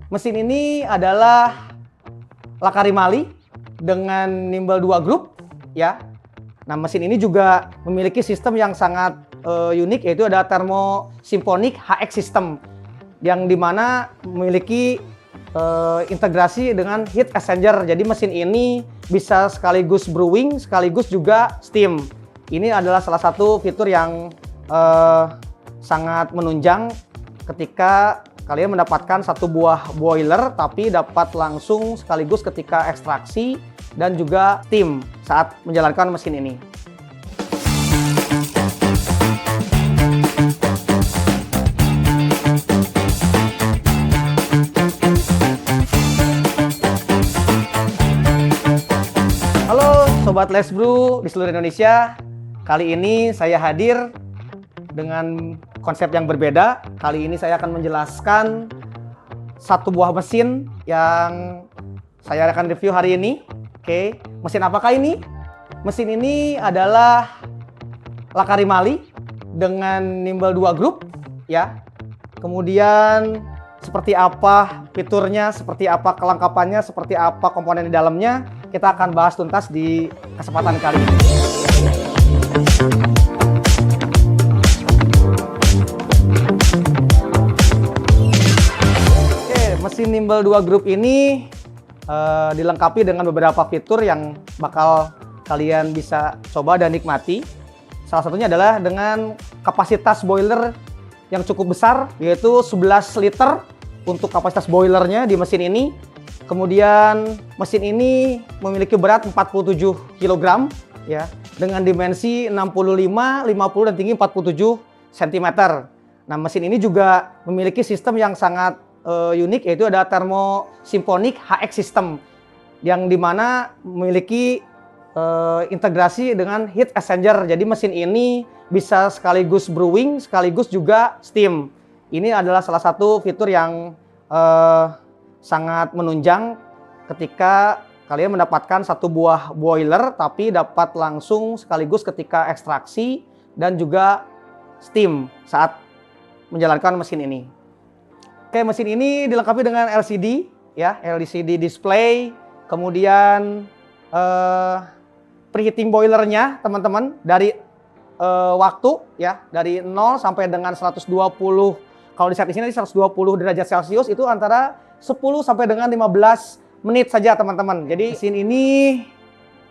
Mesin ini adalah Lakari Mali dengan Nimble 2 Group ya. Nah, mesin ini juga memiliki sistem yang sangat unik, yaitu ada Thermosymphonic HX System yang dimana memiliki integrasi dengan heat exchanger. Jadi mesin ini bisa sekaligus brewing, sekaligus juga steam. Ini adalah salah satu fitur yang sangat menunjang ketika kalian mendapatkan satu buah boiler tapi dapat langsung sekaligus ketika ekstraksi dan juga steam saat menjalankan mesin ini. Halo Sobat Let's Brew di seluruh Indonesia. Kali ini saya hadir dengan konsep yang berbeda. Kali ini saya akan menjelaskan satu buah mesin yang saya akan review hari ini. Oke, mesin apakah ini? Mesin ini adalah Lakari Mali dengan Nimble 2 Group ya. Kemudian seperti apa fiturnya, seperti apa kelengkapannya, seperti apa komponen di dalamnya, kita akan bahas tuntas di kesempatan kali ini. Mesin Nimble 2 Group ini dilengkapi dengan beberapa fitur yang bakal kalian bisa coba dan nikmati. Salah satunya adalah dengan kapasitas boiler yang cukup besar, yaitu 11 liter untuk kapasitas boilernya di mesin ini. Kemudian mesin ini memiliki berat 47 kg ya, dengan dimensi 65, 50 dan tinggi 47 cm. Nah, mesin ini juga memiliki sistem yang sangat unik, yaitu ada Thermosymphonic HX System yang dimana memiliki integrasi dengan heat exchanger. Jadi mesin ini bisa sekaligus brewing, sekaligus juga steam. Ini adalah salah satu fitur yang sangat menunjang ketika kalian mendapatkan satu buah boiler tapi dapat langsung sekaligus ketika ekstraksi dan juga steam saat menjalankan mesin ini. Oke, mesin ini dilengkapi dengan LCD ya, LCD display, kemudian preheating boilernya teman-teman dari waktu ya, dari 0 sampai dengan 120. Kalau di saat di sini 120 derajat Celcius itu antara 10 sampai dengan 15 menit saja teman-teman. Jadi mesin ini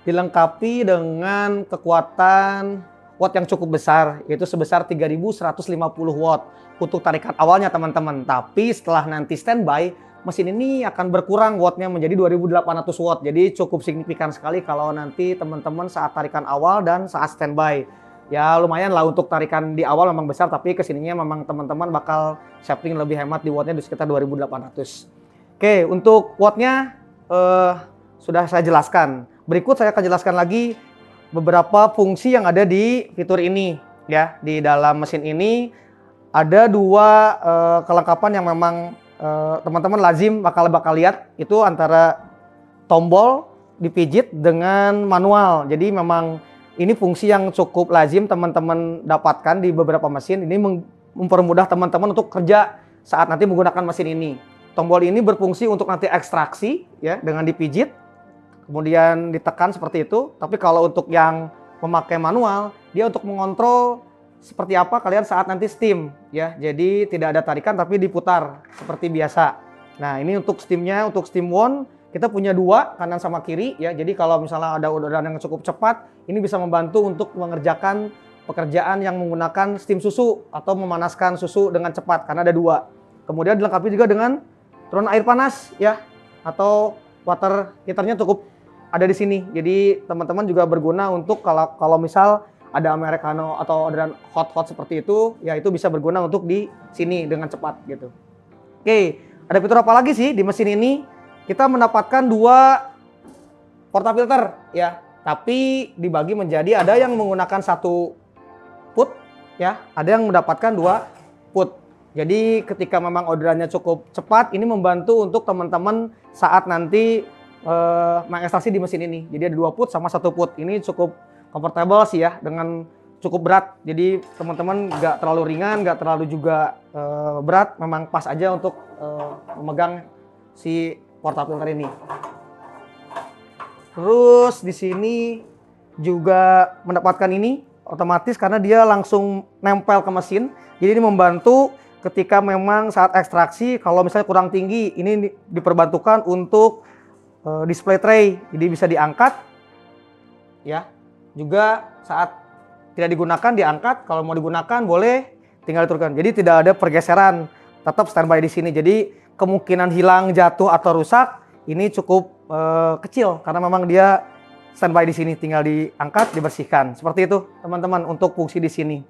dilengkapi dengan kekuatan watt yang cukup besar, yaitu sebesar 3150 watt untuk tarikan awalnya teman-teman. Tapi setelah nanti standby, mesin ini akan berkurang wattnya menjadi 2800 watt. Jadi cukup signifikan sekali kalau nanti teman-teman saat tarikan awal dan saat standby. Ya lumayan lah untuk tarikan di awal memang besar, tapi kesininya memang teman-teman bakal saving lebih hemat di wattnya di sekitar 2800. Oke, untuk wattnya sudah saya jelaskan. Berikut saya akan jelaskan lagi beberapa fungsi yang ada di fitur ini ya. Di dalam mesin ini ada dua kelengkapan yang memang teman-teman lazim bakal lihat, itu antara tombol dipijit dengan manual. Jadi memang ini fungsi yang cukup lazim teman-teman dapatkan di beberapa mesin. Ini mempermudah teman-teman untuk kerja saat nanti menggunakan mesin ini. Tombol ini berfungsi untuk nanti ekstraksi ya dengan dipijit, kemudian ditekan seperti itu. Tapi kalau untuk yang memakai manual, dia untuk mengontrol seperti apa kalian saat nanti steam ya. Jadi tidak ada tarikan tapi diputar seperti biasa. Nah, ini untuk steamnya, untuk steam wand kita punya dua, kanan sama kiri ya. Jadi kalau misalnya ada udara yang cukup cepat, ini bisa membantu untuk mengerjakan pekerjaan yang menggunakan steam susu atau memanaskan susu dengan cepat karena ada dua. Kemudian dilengkapi juga dengan turun air panas ya, atau water heaternya cukup ada di sini. Jadi teman-teman juga berguna untuk kalau misal ada americano atau ada hot seperti itu, ya itu bisa berguna untuk di sini dengan cepat gitu. Oke, ada fitur apa lagi sih di mesin ini? Kita mendapatkan dua portafilter ya, tapi dibagi menjadi ada yang menggunakan satu put ya, ada yang mendapatkan dua put. Jadi ketika memang orderannya cukup cepat, ini membantu untuk teman-teman saat nanti mengekstraksi di mesin ini. Jadi ada dua put sama satu put. Ini cukup comfortable sih ya, dengan cukup berat. Jadi teman-teman nggak terlalu ringan, nggak terlalu juga berat, memang pas aja untuk memegang si portafilter ini. Terus di sini juga mendapatkan ini otomatis karena dia langsung nempel ke mesin. Jadi ini membantu ketika memang saat ekstraksi kalau misalnya kurang tinggi, ini diperbantukan untuk display tray. Jadi bisa diangkat ya. Juga saat tidak digunakan diangkat, kalau mau digunakan boleh tinggal diturunkan. Jadi tidak ada pergeseran, tetap standby di sini. Jadi kemungkinan hilang, jatuh atau rusak ini cukup kecil karena memang dia standby di sini, tinggal diangkat, dibersihkan. Seperti itu, teman-teman, untuk fungsi di sini.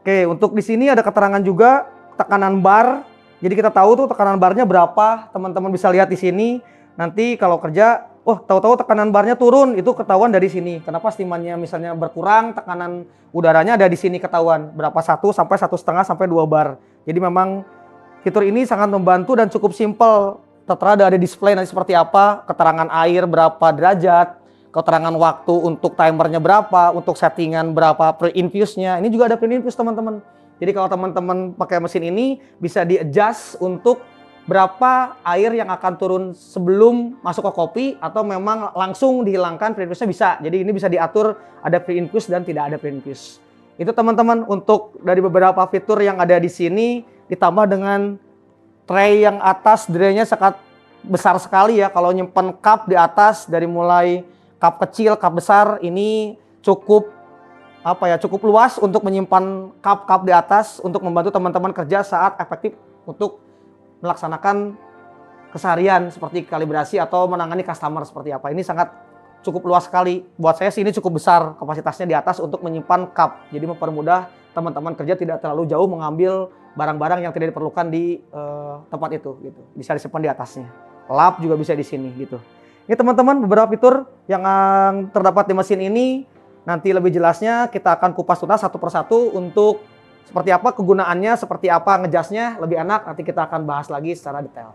Oke, untuk di sini ada keterangan juga tekanan bar. Jadi kita tahu tuh tekanan barnya berapa. Teman-teman bisa lihat di sini. Nanti kalau kerja, oh tahu-tahu tekanan barnya turun, itu ketahuan dari sini. Kenapa steamannya misalnya berkurang, tekanan udaranya ada di sini ketahuan. Berapa 1 sampai 1,5 sampai 2 bar. Jadi memang fitur ini sangat membantu dan cukup simpel. Tertera ada display nanti seperti apa, keterangan air berapa derajat, keterangan waktu untuk timernya berapa, untuk settingan berapa pre-infuse-nya. Ini juga ada pre-infuse, teman-teman. Jadi kalau teman-teman pakai mesin ini bisa di-adjust untuk berapa air yang akan turun sebelum masuk ke kopi atau memang langsung dihilangkan pre-infuse-nya bisa. Jadi ini bisa diatur ada pre-infuse dan tidak ada pre-infuse. Itu teman-teman untuk dari beberapa fitur yang ada di sini, ditambah dengan tray yang atas dray-nya sangat besar sekali ya. Kalau nyimpen cup di atas dari mulai cup kecil, cup besar, ini cukup cukup luas untuk menyimpan cup-cup di atas untuk membantu teman-teman kerja saat efektif untuk melaksanakan keseharian seperti kalibrasi atau menangani customer seperti apa. Ini sangat cukup luas sekali. Buat saya sih ini cukup besar kapasitasnya di atas untuk menyimpan cup. Jadi mempermudah teman-teman kerja tidak terlalu jauh mengambil barang-barang yang tidak diperlukan di tempat itu gitu. Bisa disimpan di atasnya. Lap juga bisa di sini gitu. Ini teman-teman beberapa fitur yang terdapat di mesin ini. Nanti lebih jelasnya kita akan kupas tuntas satu persatu untuk seperti apa kegunaannya, seperti apa ngejasnya lebih enak. Nanti kita akan bahas lagi secara detail.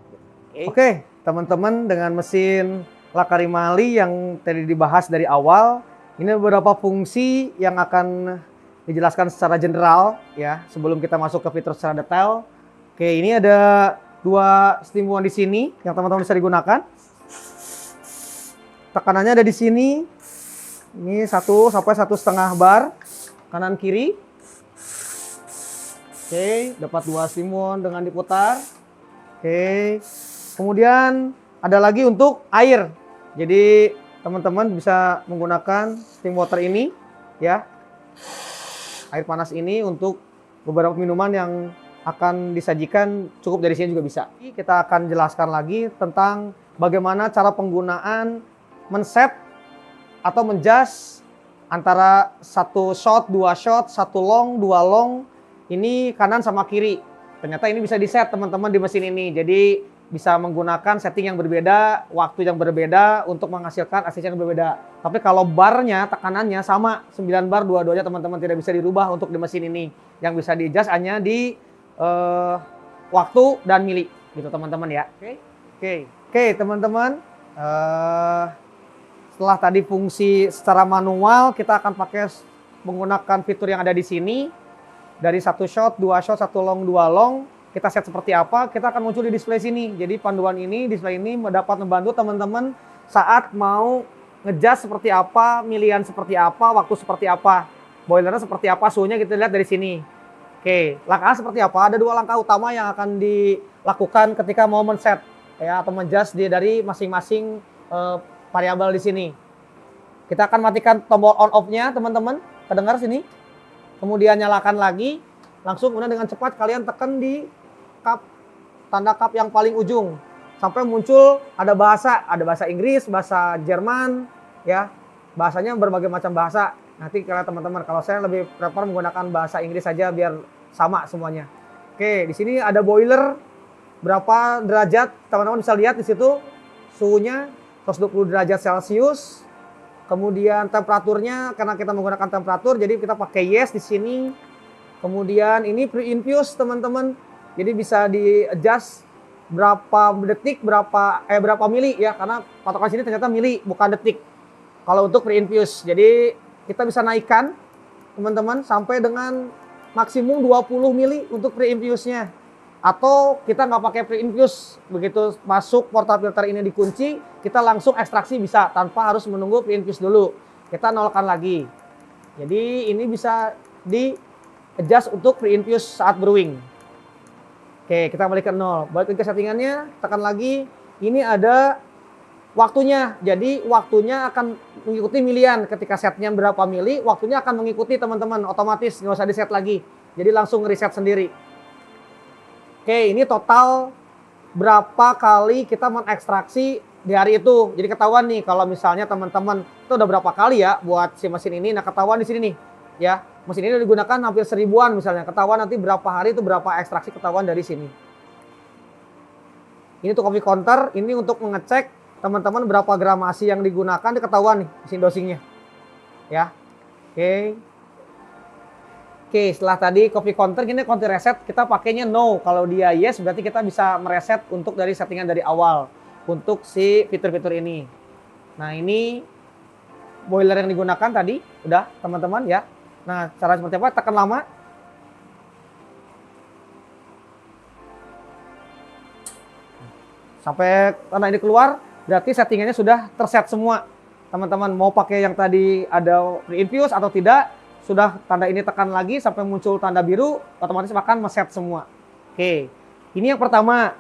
Oke, teman-teman, dengan mesin Lakarimali yang tadi dibahas dari awal, ini beberapa fungsi yang akan dijelaskan secara general ya sebelum kita masuk ke fitur secara detail. Oke, ini ada 2 steam wand di sini yang teman-teman bisa digunakan. Tekanannya ada di sini. Ini 1 sampai 1,5 bar kanan kiri. Oke, dapat 2 steam wand dengan diputar. Oke. Kemudian ada lagi untuk air. Jadi teman-teman bisa menggunakan steam water ini ya. Air panas ini untuk beberapa minuman yang akan disajikan cukup dari sini juga bisa. Kita akan jelaskan lagi tentang bagaimana cara penggunaan men-set atau menjas antara 1 shot, 2 shot, 1 long, 2 long, ini kanan sama kiri. Ternyata ini bisa di-set teman-teman di mesin ini. Jadi bisa menggunakan setting yang berbeda, waktu yang berbeda untuk menghasilkan hasil yang berbeda. Tapi kalau barnya, tekanannya sama 9 bar dua-duanya teman-teman, tidak bisa dirubah untuk di mesin ini. Yang bisa di-adjust hanya di waktu dan mili gitu teman-teman ya. Oke, teman-teman. Setelah tadi fungsi secara manual, kita akan pakai menggunakan fitur yang ada di sini. Dari 1 shot, 2 shot, 1 long, 2 long. Kita set seperti apa, kita akan muncul di display sini. Jadi panduan ini, display ini dapat membantu teman-teman saat mau ngejas seperti apa, milihan seperti apa, waktu seperti apa, boilernya seperti apa, suhunya kita lihat dari sini. Oke, langkah seperti apa? Ada 2 langkah utama yang akan dilakukan ketika mau men-set ya, atau menjas dari masing-masing variabel di sini. Kita akan matikan tombol on off-nya, teman-teman. Kedengar sini. Kemudian nyalakan lagi. Langsung kemudian dengan cepat kalian tekan di cup, tanda cup yang paling ujung. Sampai muncul ada bahasa Inggris, bahasa Jerman, ya. Bahasanya berbagai macam bahasa. Nanti kalian teman-teman, kalau saya lebih prefer menggunakan bahasa Inggris saja biar sama semuanya. Oke, di sini ada boiler berapa derajat, teman-teman bisa lihat di situ suhunya 120 derajat Celcius. Kemudian temperaturnya, karena kita menggunakan temperatur, jadi kita pakai yes di sini. Kemudian ini pre-infuse teman-teman, jadi bisa di-adjust berapa detik, berapa mili ya, karena patokan sini ternyata mili bukan detik. Kalau untuk pre-infuse, jadi kita bisa naikkan teman-teman sampai dengan maksimum 20 mili untuk pre-infuse-nya. Atau kita nggak pakai pre-infuse, begitu masuk portafilter ini dikunci, kita langsung ekstraksi bisa tanpa harus menunggu pre-infuse dulu. Kita nolkan lagi. Jadi ini bisa di adjust untuk pre-infuse saat brewing. Oke, kita balik ke nol. Balik ke settingannya, tekan lagi. Ini ada waktunya. Jadi waktunya akan mengikuti milian. Ketika setnya berapa mili, waktunya akan mengikuti teman-teman. Otomatis, nggak usah di set lagi. Jadi langsung reset sendiri. Oke, ini total berapa kali kita mengekstraksi di hari itu. Jadi ketahuan nih kalau misalnya teman-teman itu udah berapa kali ya buat si mesin ini. Nah, ketahuan di sini nih. Ya, mesin ini digunakan hampir 1000-an misalnya. Ketahuan nanti berapa hari itu berapa ekstraksi, ketahuan dari sini. Ini untuk coffee counter, ini untuk mengecek teman-teman berapa gramasi yang digunakan, diketahuan nih mesin dosingnya. Ya. Oke. Oke, setelah tadi coffee counter, ini counter reset, kita pakainya no. Kalau dia yes, berarti kita bisa mereset untuk dari settingan dari awal. Untuk si fitur-fitur ini. Nah, ini boiler yang digunakan tadi, udah teman-teman ya. Nah, cara seperti apa? Tekan lama. Sampai tanda ini keluar, berarti settingannya sudah terset semua. Teman-teman mau pakai yang tadi ada pre-infuse atau tidak, sudah tanda ini tekan lagi sampai muncul tanda biru, otomatis akan meset semua. Oke, ini yang pertama.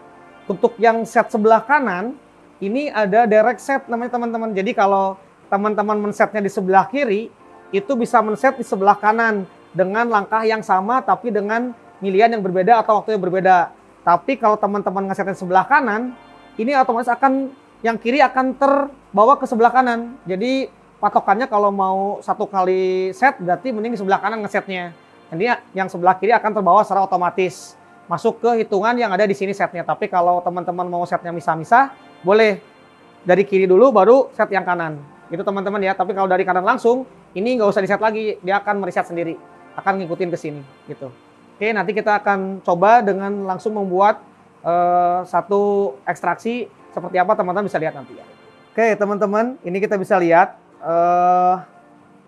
Untuk yang set sebelah kanan, ini ada direct set namanya teman-teman. Jadi kalau teman-teman men-setnya di sebelah kiri, itu bisa men-set di sebelah kanan dengan langkah yang sama tapi dengan milian yang berbeda atau waktu yang berbeda. Tapi kalau teman-teman nge-setnya sebelah kanan, ini otomatis akan yang kiri akan terbawa ke sebelah kanan. Jadi patokannya kalau mau satu kali set berarti mending di sebelah kanan ngesetnya. Nanti yang sebelah kiri akan terbawa secara otomatis masuk ke hitungan yang ada di sini setnya. Tapi kalau teman-teman mau setnya misah-misah, boleh dari kiri dulu baru set yang kanan. Itu teman-teman ya. Tapi kalau dari kanan langsung, ini nggak usah di set lagi, dia akan mereset sendiri, akan ngikutin ke sini gitu. Oke, nanti kita akan coba dengan langsung membuat satu ekstraksi seperti apa, teman-teman bisa lihat nanti ya. Oke teman-teman, ini kita bisa lihat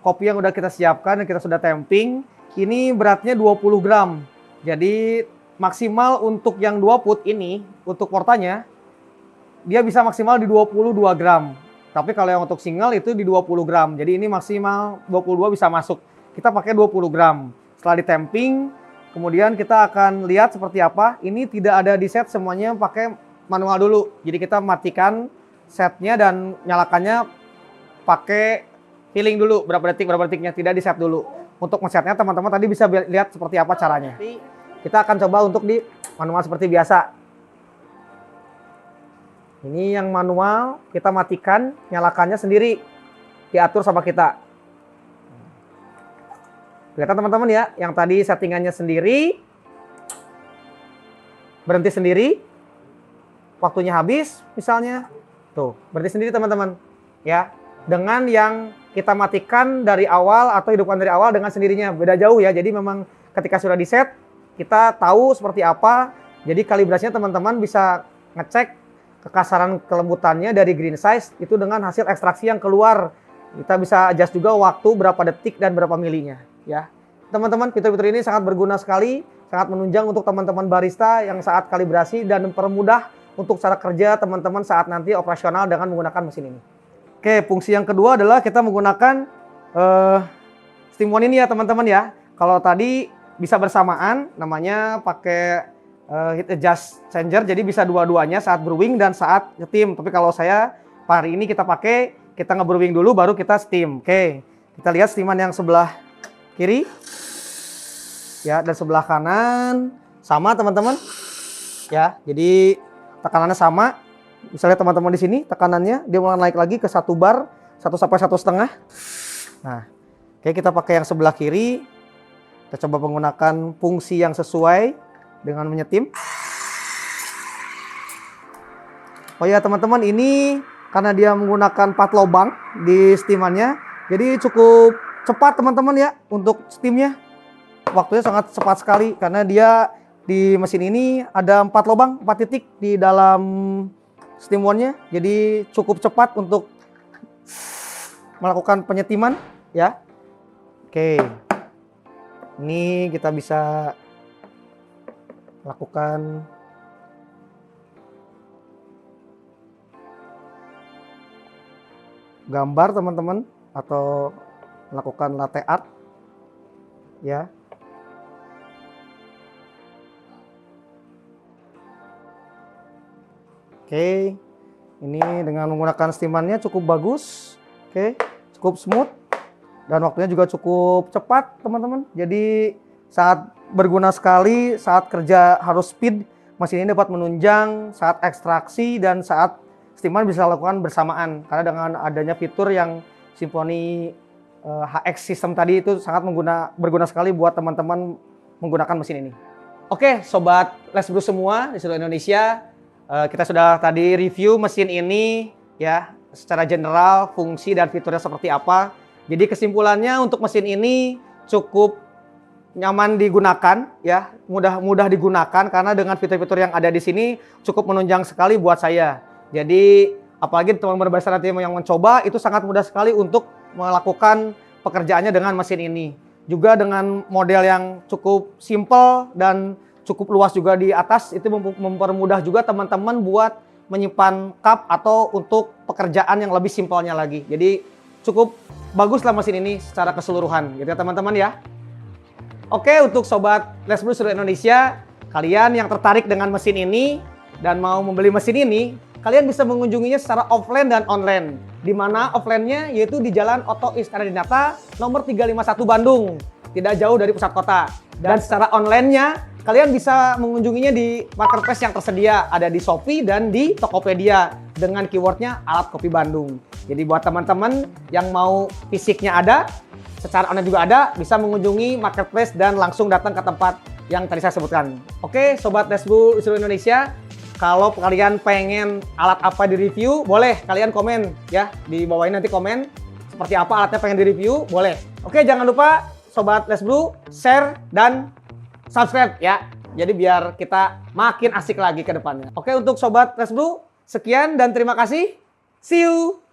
kopi yang udah kita siapkan dan kita sudah temping. Ini beratnya 20 gram. Jadi maksimal untuk yang 2 put ini, untuk portanya, dia bisa maksimal di 22 gram. Tapi kalau yang untuk single itu di 20 gram. Jadi ini maksimal 22 bisa masuk. Kita pakai 20 gram. Setelah ditemping, kemudian kita akan lihat seperti apa. Ini tidak ada di set, semuanya pakai manual dulu. Jadi kita matikan setnya dan nyalakannya pakai feeling dulu berapa detiknya, tidak di set dulu. Untuk ngesetnya teman-teman tadi bisa lihat seperti apa caranya. Kita akan coba untuk di manual seperti biasa. Ini yang manual, kita matikan, nyalakannya sendiri, diatur sama kita. Kelihatan teman-teman ya, yang tadi settingannya sendiri, berhenti sendiri, waktunya habis misalnya, tuh berhenti sendiri teman-teman ya. Dengan yang kita matikan dari awal atau hidupkan dari awal dengan sendirinya, beda jauh ya. Jadi memang ketika sudah di set, kita tahu seperti apa. Jadi kalibrasinya teman-teman bisa ngecek kekasaran kelembutannya dari green size itu dengan hasil ekstraksi yang keluar. Kita bisa adjust juga waktu berapa detik dan berapa milinya ya. Teman-teman, fitur-fitur ini sangat berguna sekali, sangat menunjang untuk teman-teman barista yang saat kalibrasi dan mempermudah untuk cara kerja teman-teman saat nanti operasional dengan menggunakan mesin ini. Oke, fungsi yang kedua adalah kita menggunakan steam one ini ya teman-teman ya. Kalau tadi bisa bersamaan, namanya pakai heat adjust changer, jadi bisa dua-duanya saat brewing dan saat nge-steam. Tapi kalau saya hari ini kita pakai, kita nge-brewing dulu baru kita steam. Oke, kita lihat steaman yang sebelah kiri ya dan sebelah kanan sama teman-teman ya. Jadi tekanannya sama. Misalnya teman-teman di sini tekanannya dia mulai naik lagi ke 1 bar, 1 sampai 1,5. Nah, oke kita pakai yang sebelah kiri. Kita coba menggunakan fungsi yang sesuai dengan menyetim. Oh ya teman-teman, ini karena dia menggunakan 4 lubang di steamannya, jadi cukup cepat teman-teman ya untuk steamnya. Waktunya sangat cepat sekali karena dia di mesin ini ada 4 lubang, 4 titik di dalam steam one-nya, jadi cukup cepat untuk melakukan penyetiman ya. Oke, ini kita bisa lakukan gambar teman-teman, atau melakukan latte art ya. Oke, ini dengan menggunakan steamernya cukup bagus. Oke, cukup smooth dan waktunya juga cukup cepat teman-teman. Jadi saat berguna sekali, saat kerja harus speed, mesin ini dapat menunjang saat ekstraksi dan saat steamer bisa lakukan bersamaan. Karena dengan adanya fitur yang Symphony HX system tadi itu sangat berguna sekali buat teman-teman menggunakan mesin ini. Oke, sobat Les Brew semua di seluruh Indonesia, kita sudah tadi review mesin ini ya, secara general fungsi dan fiturnya seperti apa. Jadi kesimpulannya untuk mesin ini cukup nyaman digunakan ya, mudah digunakan karena dengan fitur-fitur yang ada di sini cukup menunjang sekali buat saya. Jadi apalagi teman-teman barista nanti yang mencoba, itu sangat mudah sekali untuk melakukan pekerjaannya dengan mesin ini. Juga dengan model yang cukup simple dan cukup luas juga di atas, itu mempermudah juga teman-teman buat menyimpan cup atau untuk pekerjaan yang lebih simpelnya lagi. Jadi cukup baguslah mesin ini secara keseluruhan gitu ya teman-teman ya. Oke, untuk sobat Les Brew seluruh Indonesia, kalian yang tertarik dengan mesin ini dan mau membeli mesin ini, kalian bisa mengunjunginya secara offline dan online. Di mana offline-nya yaitu di Jalan Oto Iskanadinata nomor 351 Bandung, tidak jauh dari pusat kota. Dan secara online-nya kalian bisa mengunjunginya di marketplace yang tersedia, ada di Shopee dan di Tokopedia dengan keywordnya Alat Kopi Bandung. Jadi buat teman-teman yang mau fisiknya ada, secara online juga ada, bisa mengunjungi marketplace dan langsung datang ke tempat yang tadi saya sebutkan. Oke, sobat Les Brew di seluruh Indonesia, kalau kalian pengen alat apa di review, boleh kalian komen ya, di bawah ini nanti komen seperti apa alatnya pengen di review, boleh. Oke, jangan lupa sobat Les Brew share dan subscribe ya. Jadi biar kita makin asik lagi ke depannya. Oke, untuk sobat Les Brew, sekian dan terima kasih. See you.